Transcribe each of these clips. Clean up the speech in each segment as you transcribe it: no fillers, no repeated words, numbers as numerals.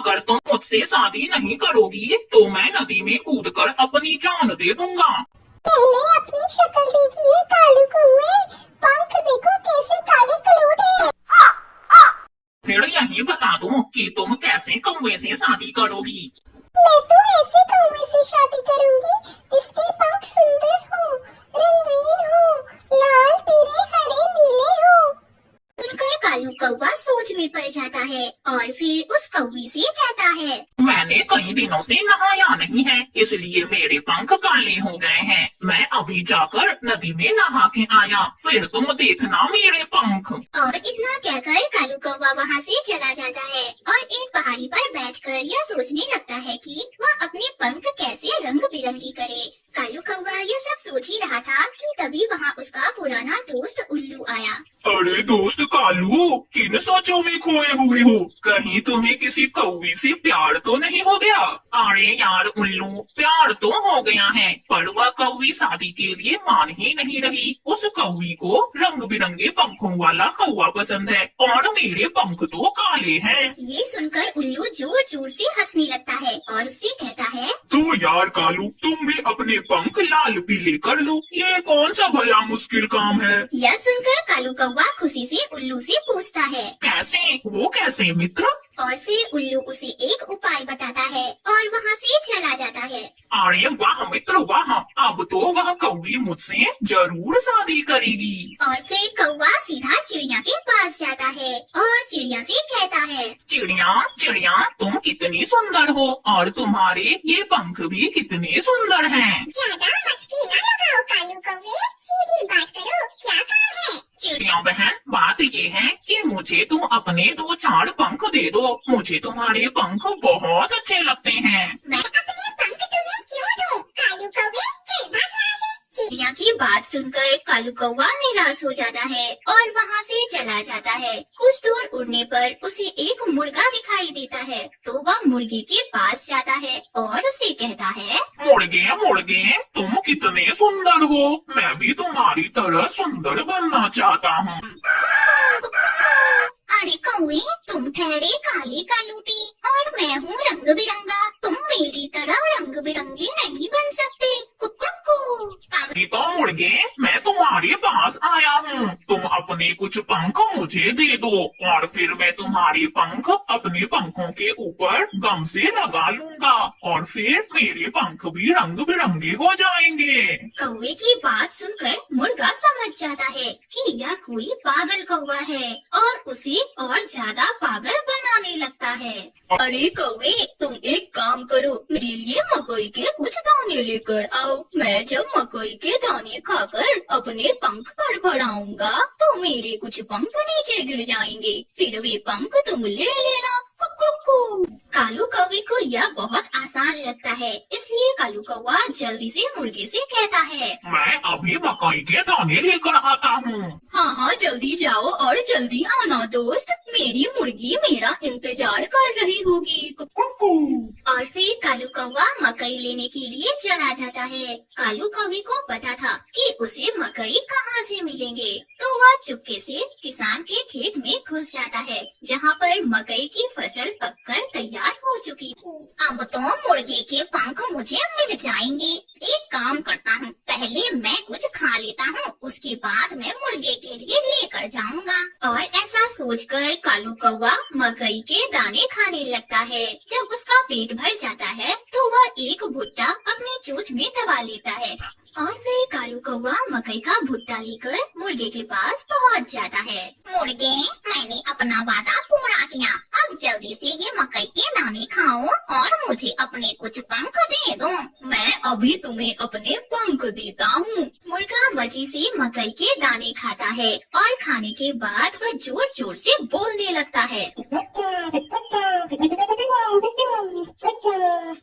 अगर तुम मुझसे शादी नहीं करोगी तो मैं नदी में कूदकर अपनी जान दे दूंगा। पहले अपनी शक्ल देखिए कालू कौवे, पंख देखो कैसे काले कलूट है। फिर यही बता दो कि तुम कैसे कौवे से शादी करोगी। मैं तो ऐसे कौवे से शादी करूंगी जिसके पंख सुंदर हो, रंगीन हो, लाल पीले हरे नीले हो। सुनकर कालू कौवा सोच में पड़ जाता है और फिर उस कौवी से कहता है, मैंने कई दिनों से नहाया नहीं है, इसलिए मेरे पंख काले हो गए हैं। मैं अभी जाकर नदी में नहा के आया, फिर तुम देखना मेरे पंख। और इतना कहकर कालू कौवा वहाँ से चला जाता है और एक पहाड़ी पर बैठकर यह सोचने लगता है कि वह अपने पंख कैसे रंग बिरंगी करे। कालू कौवा यह सब सोच ही रहा था कि तभी वहाँ उसका पुराना दोस्त उल्लू आया। अरे दोस्त कालू, किन सोचों में खोए हुए हो? कहीं तुम्हें किसी कौवी से प्यार तो नहीं हो गया? अरे यार उल्लू, प्यार तो हो गया है, पर वह कौवी शादी के लिए मान ही नहीं रही। उस कौवी को रंग बिरंगे पंखों वाला कौवा पसंद है और मेरे पंख तो काले हैं। ये सुनकर उल्लू जोर जोर से हंसने लगता है और उससे कहता है, तो यार कालू, तुम भी अपने पंख लाल पीले कर लो, ये कौन सा भला मुश्किल काम है। यह सुनकर कालू कौवा खुशी से उल्लू से पूछता है, कैसे? वो कैसे मित्र? और फिर उल्लू उसे एक उपाय बताता है और वहाँ से चला जाता है। अरे वाह मित्र वाह, अब तो वह कौवी मुझसे जरूर शादी करेगी। और फिर कौवा सीधा चिड़िया के पास जाता है और चिड़िया से कहता है, चिड़िया चिड़िया, तुम कितनी सुंदर हो और तुम्हारे ये पंख भी कितने सुंदर हैं। ज्यादा मस्ती न लगाओ कालू कौवे, सीधी बात करो, क्या काम है। चिड़िया बहन, बात ये है कि मुझे तुम अपने 2-4 पंख दे दो, मुझे तुम्हारे पंख बहुत अच्छे लगते हैं। मैं अपने पंख तुम्हें क्यों दूं? कालू कौवे, चल भाग यहाँ से। चिड़िया की बात सुनकर कालू कौवा निराश हो जाता है और वहाँ से चला जाता है। कुछ दूर उड़ने पर उसे एक मुर्गा दिखाई देता है, तो वह मुर्गे के पास जाता है और उसे कहता है, मुर्गे मुर्गे, तुम कितने सुंदर हो, मैं भी तुम्हारी तरह सुंदर बनना चाहता हूँ। अरे कौवे, तुम ठहरे काले कालूटी और मैं हूँ रंग बिरंगा, तुम मेरी तरह रंग बिरंगे नहीं बन सकते। कुकड़ुकू। अभी तो मुर्गे, मैं तुम्हारे पास आया हूँ, तुम अपने कुछ पंख मुझे दे दो और फिर मैं तुम्हारे पंख अपने पंखों के ऊपर गम से लगा लूंगा और फिर मेरे पंख भी रंग बिरंगे हो जाएंगे। कौवे की बात सुनकर मुर्गा समझ जाता है कि यह कोई पागल कौवा है और उसे और ज्यादा पागल बनाने लगता है। अरे कौवे, तुम एक काम करो, मेरे लिए मकई के कुछ दाने लेकर आओ। मैं जब मकई के दाने खाकर अपने पंख फड़फड़ाऊंगा तो मेरे कुछ पंख नीचे गिर जाएंगे, फिर वे पंख तुम ले लेना। कुकड़ुकू। कालू कौवे को यह बहुत आसान लगता है, इसलिए कालू कौवा जल्दी से मुर्गे से कहता है, मैं अभी मकई के दाने लेकर आता हूँ। हाँ हाँ जल्दी जाओ और जल्दी आना दोस्त, मेरी मुर्गी मेरा इंतजार कर रही होगी। और फिर कालू कौवा मकई लेने के लिए चला जाता है। कालू कौवे को पता था कि उसे मकई कहाँ से मिलेंगे, तो वह चुपके से किसान के खेत में घुस जाता है, जहाँ पर मकई की फसल पककर तैयार हो चुकी थी। अब तो मुर्गे के पंख मुझे मिल जाएंगे। एक काम करता हूँ, पहले मैं कुछ खा लेता हूँ, उसके बाद मैं मुर्गे के लिए लेकर जाऊंगा। और ऐसा सोचकर कालू कौवा मकई के दाने खाने लगता है। जब उसका पेट भर जाता है तो वह एक भुट्टा अपनी चोंच में दबा लेता है और फिर कालू कौवा मकई का भुट्टा लेकर मुर्गे के पास पहुंच जाता है। मुर्गे, मैंने अपना वादा पूरा किया, अब जल्दी से ये मकई के दाने खाओ और मुझे अपने कुछ पंख दे दो। मैं अभी तुम्हें अपने पंख देता हूँ। मुर्गा मजे से मकई के दाने खाता है और खाने के बाद वह जोर जोर से बोलने लगता है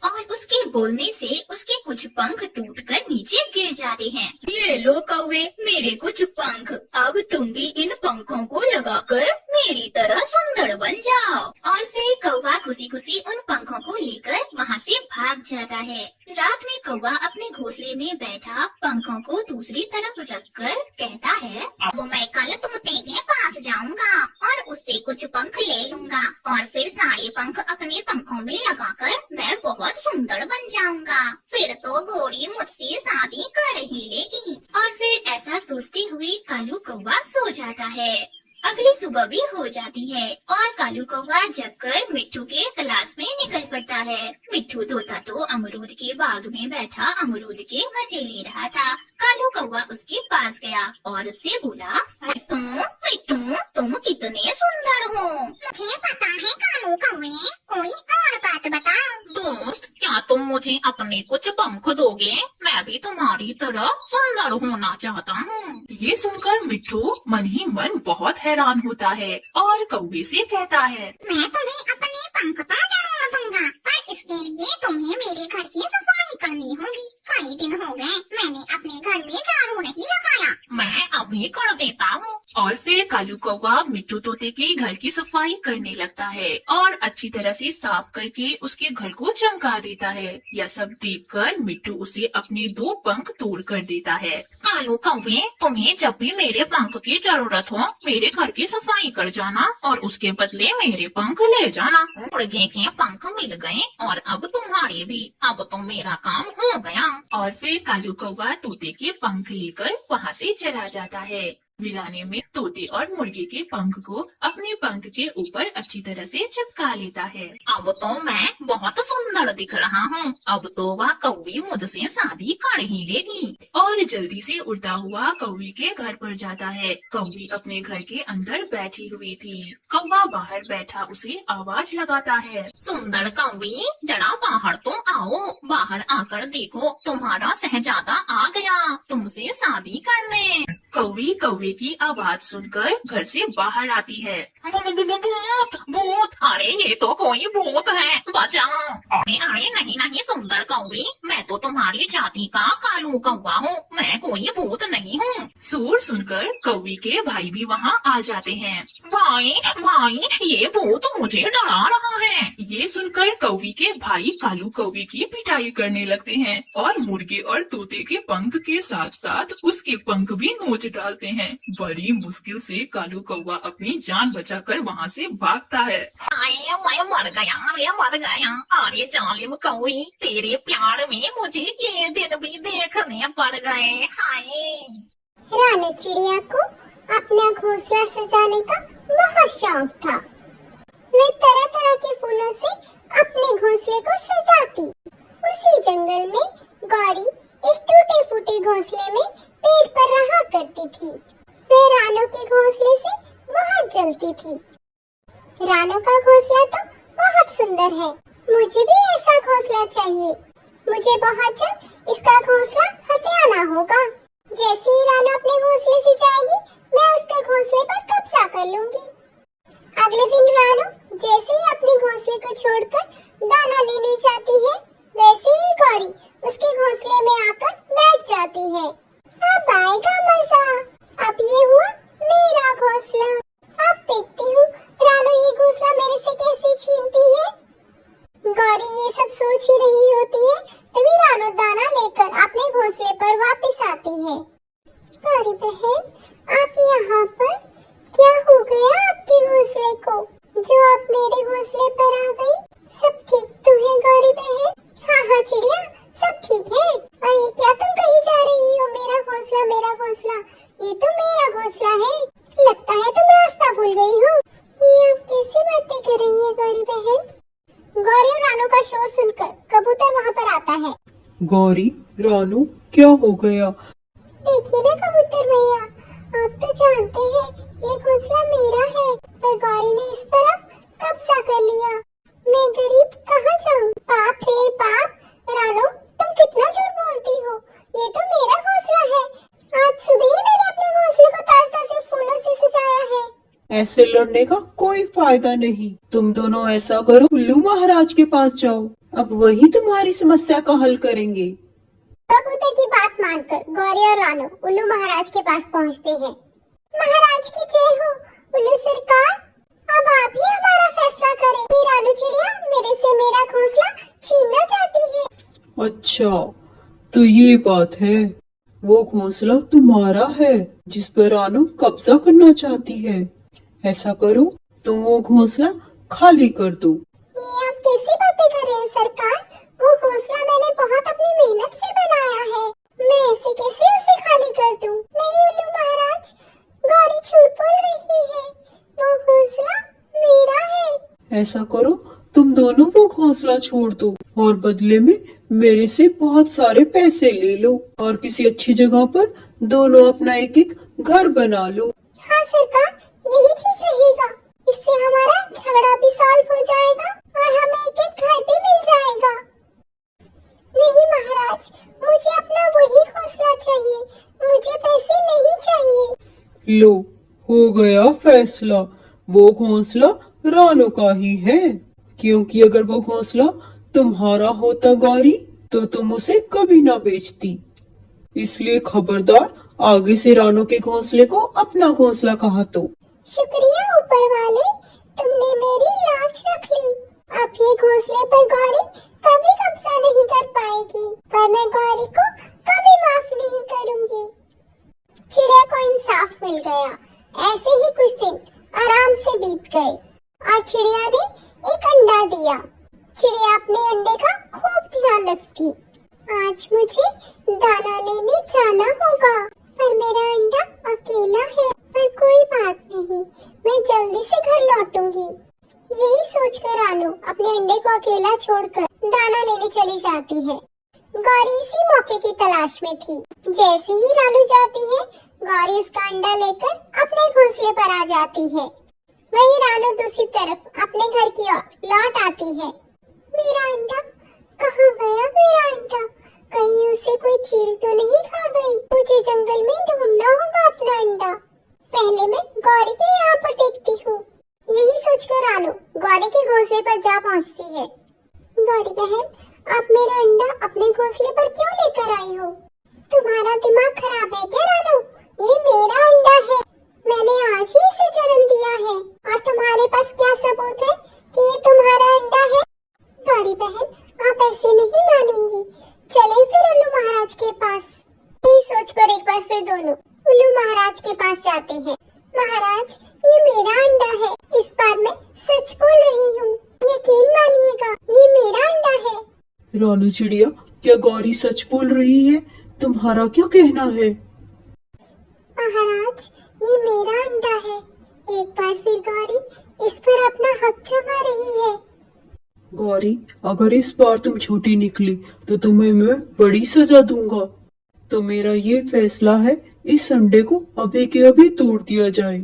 और उसके बोलने से उसके कुछ पंख टूटकर नीचे गिर जाते हैं। ये लो कौवे, मेरे कुछ पंख, अब तुम भी इन पंखों को लगाकर मेरी तरह सुंदर बन जाओ। और फिर कौवा खुशी खुशी उन पंखों को लेकर वहाँ से भाग जाता है। रात में कौवा अपने घोंसले में बैठा पंखों को दूसरी तरफ रखकर कहता है, अब मैं कल तोते के पास जाऊंगा और उससे कुछ पंख ले लूंगा और फिर सारे पंख अपने पंखों में लगाकर मैं बहुत सुंदर बन जाऊंगा। फिर तो गौरी मुझसे शादी कर ही लेगी। और फिर ऐसा सोचते हुए कालू कौवा सो जाता है। अगली सुबह भी हो जाती है और कालू कौवा जगकर मिट्ठू के तलाश में निकल पड़ता है। मिट्ठू तोता तो अमरूद के बाग में बैठा अमरूद के मजे ले रहा था। कालू कौवा उसके पास गया और उससे बोला, मिट्ठू मिट्ठू तुम कितने सुंदर हो। मुझे पता है कालू कौवे, कोई और बात बता। दोस्त, क्या तुम मुझे अपने कुछ पंख दोगे? मैं भी तुम्हारी तरह सुंदर होना चाहता हूँ। ये सुनकर मिट्ठू मन ही मन बहुत हैरान होता है और कौवे से कहता है, मैं तुम्हें अपने पंख तो जरूर दूंगा, पर इसके लिए तुम्हें मेरे घर की सफाई करनी होगी। कई दिन हो गए मैंने अपने घर में झाड़ू नहीं लगाया। मैं अभी कर देता हूँ। और फिर कालू कौवा मिट्ठू तोते के घर की सफाई करने लगता है और अच्छी तरह से साफ करके उसके घर को चमका देता है। यह सब देखकर मिट्ठू उसे अपने 2 पंख तोड़ कर देता है। कालू कौवे, तुम्हें जब भी मेरे पंख की जरूरत हो मेरे घर की सफाई कर जाना और उसके बदले मेरे पंख ले जाना। मुर्गे के पंख मिल गए और अब तुम्हारे भी। अब तो मेरा काम हो गया। और फिर कालू कौवा तोते के पंख लेकर वहाँ से चला जाता है। वीराने में तोते और मुर्गे के पंख को अपने पंख के ऊपर अच्छी तरह से चिपका लेता है। अब तो मैं बहुत सुंदर दिख रहा हूँ। अब तो वह कौवी मुझसे शादी कर ही लेगी। और जल्दी से उड़ता हुआ कौवी के घर पर जाता है। कौवी अपने घर के अंदर बैठी हुई थी। कौवा बाहर बैठा उसे आवाज लगाता है, सुंदर कौवी, जरा बाहर तो आओ। बाहर आकर देखो, तुम्हारा शहजादा आ गया तुमसे शादी करने। कौवी कौवे की आवाज सुनकर घर से बाहर आती है। भूत भूत, अरे ये तो कोई भूत है, बचाओ। अरे नहीं नहीं सुंदर कौवी, मैं तो तुम्हारी जाति का कालू कौवा हूँ, मैं कोई भूत नहीं हूँ। शोर सुनकर कौवी के भाई भी वहाँ आ जाते हैं। भाई भाई, ये भूत मुझे डरा रहा है। ये सुनकर कौवी के भाई कालू कौवी की पिटाई करने लगते हैं और मुर्गे और तोते के पंख के साथ साथ उसके पंख भी नोच डालते हैं। बड़ी मुश्किल से कालू कौवा अपनी जान बचाकर वहाँ से भागता है। मैं मर गया। अरे जालिम कौवी, तेरे प्यार में मुझे ये दिन भी देखने पड़ गए। हाय। रानी चिड़िया को अपना घोंसला सजाने का बहुत शौक था। वे तरह तरह के फूलों से अपने घोंसले को सजाती। उसी जंगल में गौरी एक टूटे फूटे घोंसले में पेड़ पर रहा करती थी। वे रानों के घोंसले से बहुत जलती थी। रानों का घोंसला तो बहुत सुंदर है, मुझे भी ऐसा घोंसला चाहिए। मुझे बहुत जल्द इसका घोंसला हथियाना होगा। जैसे ही रानू अपने घोंसले से जाएगी, मैं उसके घोंसले पर कब्जा कर लूंगी। अगले दिन रानू जैसे ही अपने घोंसले को छोड़कर दाना लेने जाती है, वैसे ही गौरी उसके घोंसले में आकर बैठ जाती है। अब आएगा मजा। अब ये हुआ मेरा घोंसला। अब देखती हूँ रानू ये घोंसला मेरे से कैसे छीनती है। गौरी ये सब सोच ही रही होती है, तभी रानू दाना लेकर अपने घोंसले पर वापस आती है। गौरी बहन, आप यहाँ पर? क्या हो गया आपके घोंसले को जो आप मेरे घोंसले पर आ गई? सब ठीक तो है गौरी बहन? हाँ चिड़िया, सब ठीक है। और ये क्या तुम कहीं जा रही हो? मेरा घोंसला मेरा घोंसला, ये तो मेरा घोंसला है। लगता है तुम रास्ता भूल गई हो। ये आप कैसी बातें कर रही है गौरी बहन? गौरी और रानू का शोर सुनकर कबूतर वहाँ पर आता है। गौरी, रानू, क्या हो गया? देखिए ना कबूतर भैया, आप तो जानते हैं ये घोंसला मेरा है, पर गौरी ने इस पर अब कब्जा कर लिया। मैं गरीब कहाँ जाऊँ? बाप रे बाप, रानू तुम कितना झूठ बोलती हो। ये तो मेरा घोंसला है। आज सुबह ही मैंने अपने घोंसले को ताजे-ताजे फूलों से सजाया है। ऐसे लड़ने का कोई फायदा नहीं। तुम दोनों ऐसा करो, उल्लू महाराज के पास जाओ, अब वही तुम्हारी समस्या का हल करेंगे। कबूतर की बात मानकर गौरी और रानू उल्लू महाराज के पास पहुंचते हैं। महाराज की जय हो। उल्लू सरकार, अब आप ही हमारा फैसला करें। ये रानू चिड़िया मेरे से मेरा घोंसला छीनना चाहती है। अच्छा, तो ये बात है। वो घोंसला तुम्हारा है जिस पर रानू कब्जा करना चाहती है। ऐसा करो, तुम वो घोंसला खाली कर दो। ये आप कैसी बातें कर रहे हैं सरकार? वो घोंसला मैंने बहुत अपनी मेहनत से बनाया है। मैं ऐसे कैसे उसे खाली कर दूं? नहीं उल्लू महाराज, गौरी झूठ बोल रही है। वो घोंसला मेरा है। ऐसा करो, तुम दोनों वो घोंसला छोड़ दो और बदले में मेरे से बहुत सारे पैसे ले लो और किसी अच्छी जगह पर दोनों अपना एक एक घर बना लो। हाँ सरकार, यही ठीक रहेगा। इससे हमारा झगड़ा भी सॉल्व हो जाएगा और हमें एक एक घर भी मिल जाएगा। नहीं महाराज, मुझे अपना वही घोंसला चाहिए। मुझे पैसे नहीं चाहिए। लो, हो गया फैसला। वो घोंसला रानू का ही है, क्योंकि अगर वो घोंसला तुम्हारा होता गौरी तो तुम उसे कभी ना बेचती। इसलिए खबरदार, आगे से रानू के घोंसले को अपना घोंसला कहा तो। शुक्रिया ऊपर वाले, तुमने मेरी लाज रख ली। अब ये घोंसले पर गौरी कभी कब्जा नहीं कर पाएगी, पर मैं गौरी को कभी माफ नहीं करूंगी। चिड़िया को इंसाफ मिल गया। ऐसे ही कुछ दिन आराम से बीत गए और चिड़िया ने एक अंडा दिया। चिड़िया अपने अंडे का खूब ध्यान रखती। आज मुझे दाना लेने जाना होगा, पर मेरा अंडा अकेला है। पर कोई बात नहीं, मैं जल्दी से घर लौटूंगी। यही सोचकर रानू अपने अंडे को अकेला छोड़कर दाना लेने चली जाती है। गौरी इसी मौके की तलाश में थी। जैसे ही रानू जाती है, गौरी उसका अंडा लेकर अपने घोंसले पर आ जाती है। वही रानू दूसरी तरफ अपने घर की ओर लौट आती है। मेरा अंडा कहाँ गया? मेरा अंडा कहीं उसे कोई चील तो नहीं खा गई? मुझे जंगल में ढूंढना होगा अपना अंडा। पहले मैं गौरी के यहाँ पर देखती हूँ। यही सोचकर रानू गौरी के घोंसले पर जा पहुँचती है। गौरी बहन, आप मेरा अंडा अपने घोंसले पर क्यों लेकर आई हो? तुम्हारा दिमाग खराब है क्या रानू? ये मेरा अंडा है। मैंने आज ही इसे जन्म दिया है और तुम्हारे पास क्या सबूत है कि ये तुम्हारा अंडा है? गौरी बहन, आप ऐसे नहीं मानेंगी। चलें फिर उल्लू महाराज के पास। यही सोचकर एक बार फिर दोनों उल्लू महाराज के पास जाते हैं। महाराज, ये मेरा अंडा है। इस बार मैं सच बोल रही हूँ, यकीन मानिएगा, ये मेरा अंडा है। रानू चिड़िया, क्या गौरी सच बोल रही है? तुम्हारा क्या कहना है? महाराज, ये मेरा अंडा है। एक बार फिर गौरी इस पर अपना हक जमा रही है। गौरी, अगर इस बार तुम झूठी निकली तो तुम्हें मैं बड़ी सजा दूंगा। तो मेरा ये फैसला है, इस अंडे को अभी के अभी तोड़ दिया जाए।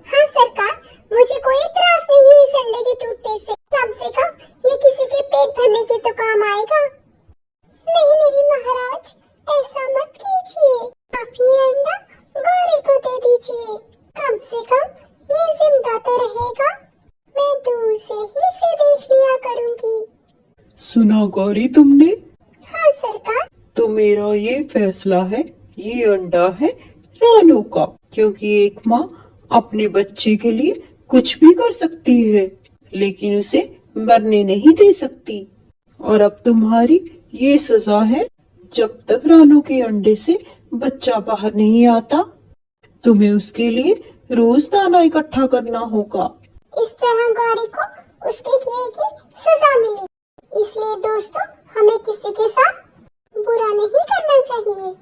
हाँ सरकार, मुझे कोई इतराज नहीं है इस अंडे के टूटने से। कम से कम ये किसी के पेट भरने के तो काम आएगा। नहीं नहीं महाराज, ऐसा मत कीजिए। आप ये अंडा गौरी को दे दीजिए। कम से कम ये जिंदा तो रहेगा। मैं दूर से ही इसे देख लिया करूंगी। सुना गौरी तुमने? हाँ सरकार। तो मेरा ये फैसला है, ये अंडा है रानू का, क्योंकि एक माँ अपने बच्चे के लिए कुछ भी कर सकती है, लेकिन उसे मरने नहीं दे सकती। और अब तुम्हारी ये सजा है, जब तक रानू के अंडे से बच्चा बाहर नहीं आता, तुम्हें उसके लिए रोज दाना इकट्ठा करना होगा। इस तरह गौरी को उसके किए की सजा मिली। इसलिए दोस्तों, हमें किसी के साथ बुरा नहीं करना चाहिए।